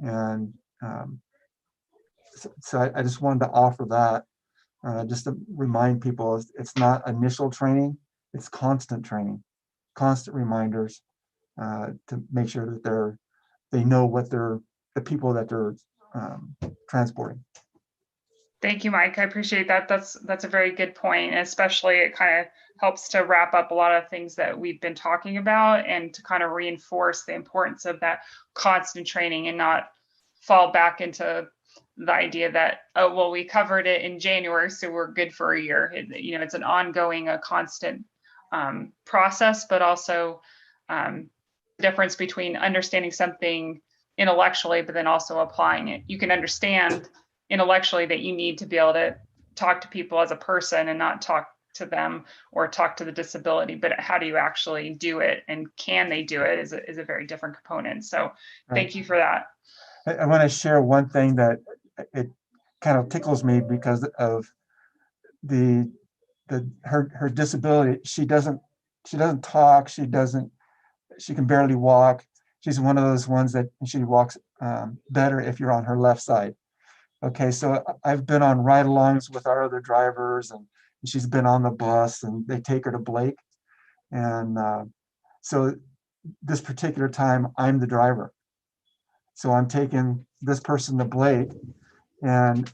And so I just wanted to offer that, just to remind people it's not initial training, it's constant training, constant reminders to make sure that they know what the people that they're transporting. Thank you, Mike. I appreciate that. That's a very good point. And especially it kind of helps to wrap up a lot of things that we've been talking about and to kind of reinforce the importance of that constant training and not fall back into the idea that, oh, well, we covered it in January, so we're good for a year. It's an ongoing, a constant process, but also the difference between understanding something intellectually, but then also applying it. You can understand intellectually that you need to be able to talk to people as a person and not talk to them or talk to the disability, but how do you actually do it and can they do it is a very different component. So thank you for that. I want to share one thing that it kind of tickles me because of her disability. She doesn't talk, she can barely walk. She's one of those ones that she walks better if you're on her left side. Okay, so I've been on ride-alongs with our other drivers, and she's been on the bus, and they take her to Blake. And so this particular time, I'm the driver. So I'm taking this person to Blake, and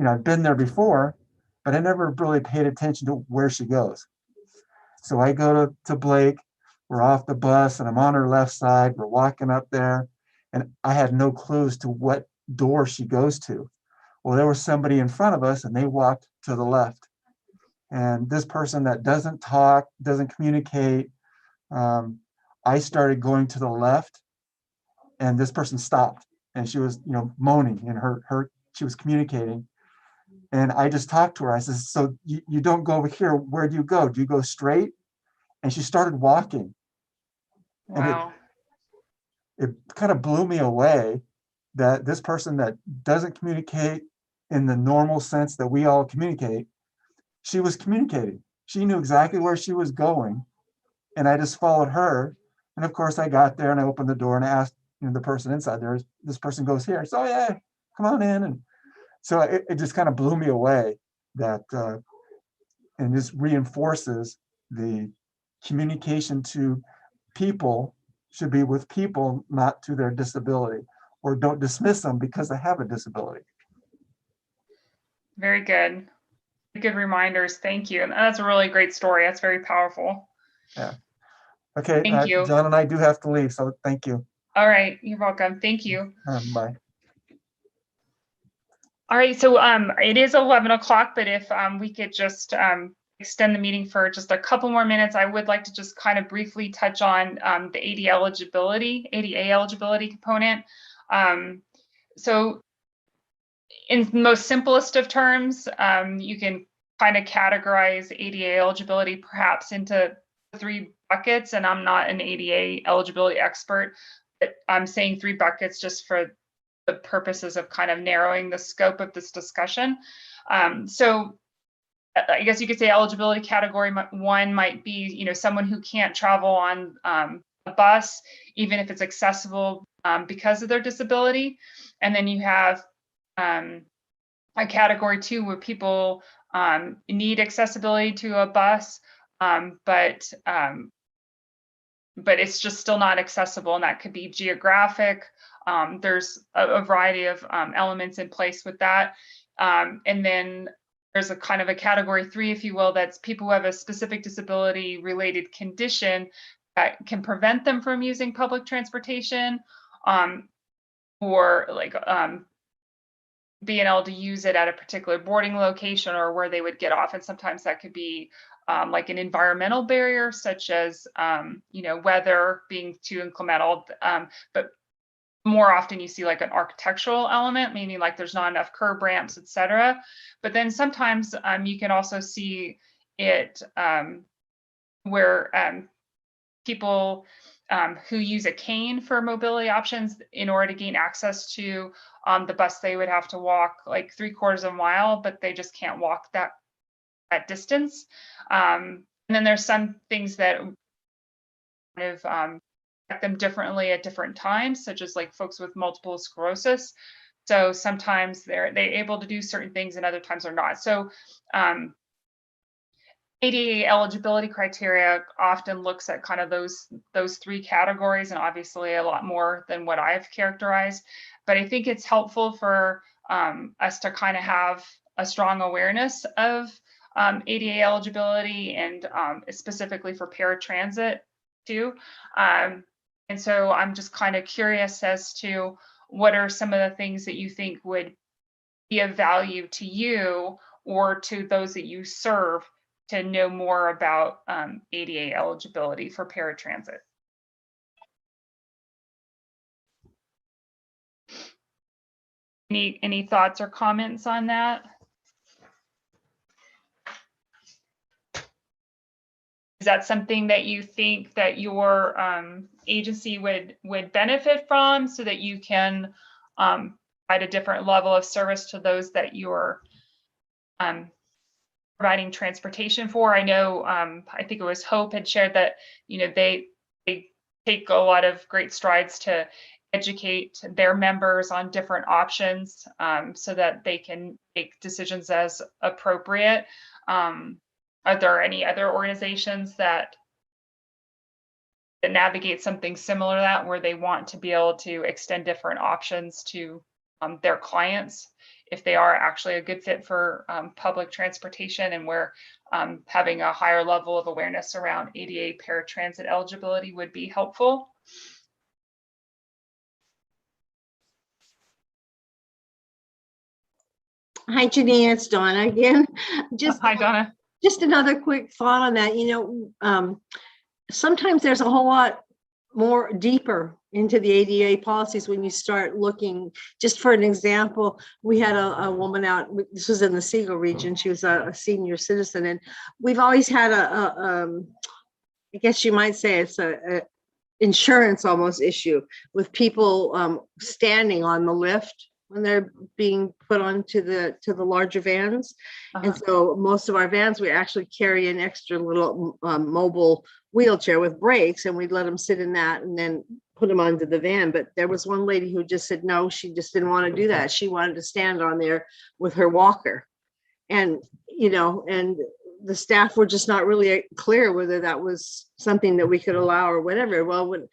I've been there before, but I never really paid attention to where she goes. So I go to Blake, we're off the bus, and I'm on her left side, we're walking up there, and I had no clue as to what door she goes to. Well, there was somebody in front of us and they walked to the left. And this person that doesn't talk, doesn't communicate, I started going to the left and this person stopped and she was, moaning and she was communicating. And I just talked to her. I said, so you don't go over here. Where do you go? Do you go straight? And she started walking. Wow. And it kind of blew me away that this person that doesn't communicate in the normal sense that we all communicate, she was communicating. She knew exactly where she was going. And I just followed her. And of course I got there and I opened the door and I asked the person inside there, this person goes here. So yeah, come on in. And so it just kind of blew me away that, and this reinforces the communication to people should be with people, not to their disability, or don't dismiss them because they have a disability. Very good. Good reminders. Thank you. And that's a really great story. That's very powerful. Yeah. Okay, Thank you. John and I do have to leave, so thank you. All right. You're welcome. Thank you. Bye. All right. So it is 11 o'clock, but if we could just extend the meeting for just a couple more minutes, I would like to just kind of briefly touch on the ADA eligibility component. So in the most simplest of terms, you can kind of categorize ADA eligibility perhaps into 3 buckets, and I'm not an ADA eligibility expert, but I'm saying 3 buckets just for the purposes of kind of narrowing the scope of this discussion. So I guess you could say eligibility category 1 might be, someone who can't travel on a bus, even if it's accessible because of their disability. And then you have a category 2 where people need accessibility to a bus, but it's just still not accessible, and that could be geographic. There's a variety of elements in place with that. And then there's a kind of a category 3, if you will, that's people who have a specific disability related condition that can prevent them from using public transportation, or like being able to use it at a particular boarding location or where they would get off. And sometimes that could be like an environmental barrier, such as, weather being too inclement, but more often you see like an architectural element, meaning like there's not enough curb ramps, etc. But then sometimes you can also see it where people who use a cane for mobility options, in order to gain access to the bus, they would have to walk like 3/4 of a mile, but they just can't walk that distance. And then there's some things that kind of affect them differently at different times, such as like folks with multiple sclerosis. So sometimes they're able to do certain things and other times they're not. So ADA eligibility criteria often looks at kind of those 3 categories, and obviously a lot more than what I've characterized. But I think it's helpful for us to kind of have a strong awareness of ADA eligibility, and specifically for paratransit too. And so I'm just kind of curious as to what are some of the things that you think would be of value to you or to those that you serve to know more about ADA eligibility for paratransit. Any thoughts or comments on that? Is that something that you think that your agency would benefit from, so that you can provide a different level of service to those that you're providing transportation for? I know, I think it was Hope had shared that, they take a lot of great strides to educate their members on different options, so that they can make decisions as appropriate. Are there any other organizations that navigate something similar to that, where they want to be able to extend different options to their clients if they are actually a good fit for public transportation, and where having a higher level of awareness around ADA paratransit eligibility would be helpful? Hi, Janine, it's Donna again. Hi, Donna. Just another quick thought on that. Sometimes there's a whole lot more deeper into the ADA policies when you start looking. Just for an example, we had a woman out, this was in the Siegel region, she was a senior citizen, and we've always had I guess you might say it's a insurance almost issue with people standing on the lift when they're being put onto the larger vans. And so most of our vans, we actually carry an extra little mobile wheelchair with brakes, and we'd let them sit in that and then put them onto the van. But there was one lady who just said, no, she just didn't want to do that. She wanted to stand on there with her walker. And, and the staff were just not really clear whether that was something that we could allow or whatever. Well, when,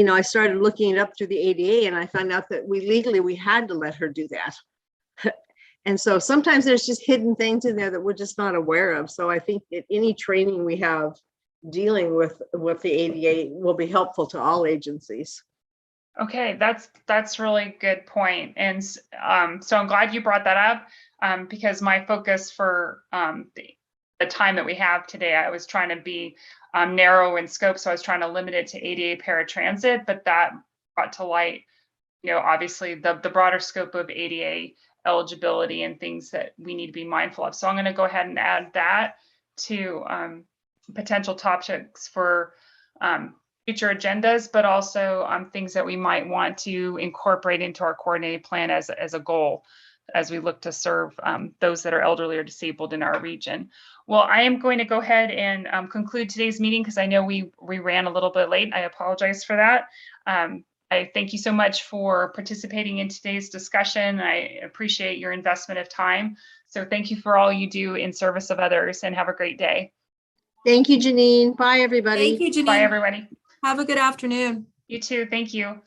I started looking it up through the ADA, and I found out that we had to let her do that. And so sometimes there's just hidden things in there that we're just not aware of. So I think that any training we have dealing with the ADA will be helpful to all agencies. That's really good point. And so I'm glad you brought that up because my focus for the time that we have today, I was trying to be narrow in scope. So I was trying to limit it to ADA paratransit, but that brought to light, obviously the broader scope of ADA eligibility and things that we need to be mindful of. So I'm going to go ahead and add that to potential topics for future agendas, but also things that we might want to incorporate into our coordinated plan as a goal as we look to serve those that are elderly or disabled in our region. Well, I am going to go ahead and conclude today's meeting because I know we ran a little bit late. I apologize for that. I thank you so much for participating in today's discussion. I appreciate your investment of time. So thank you for all you do in service of others, and have a great day. Thank you, Janine. Bye, everybody. Thank you, Janine. Bye, everybody. Have a good afternoon. You too. Thank you.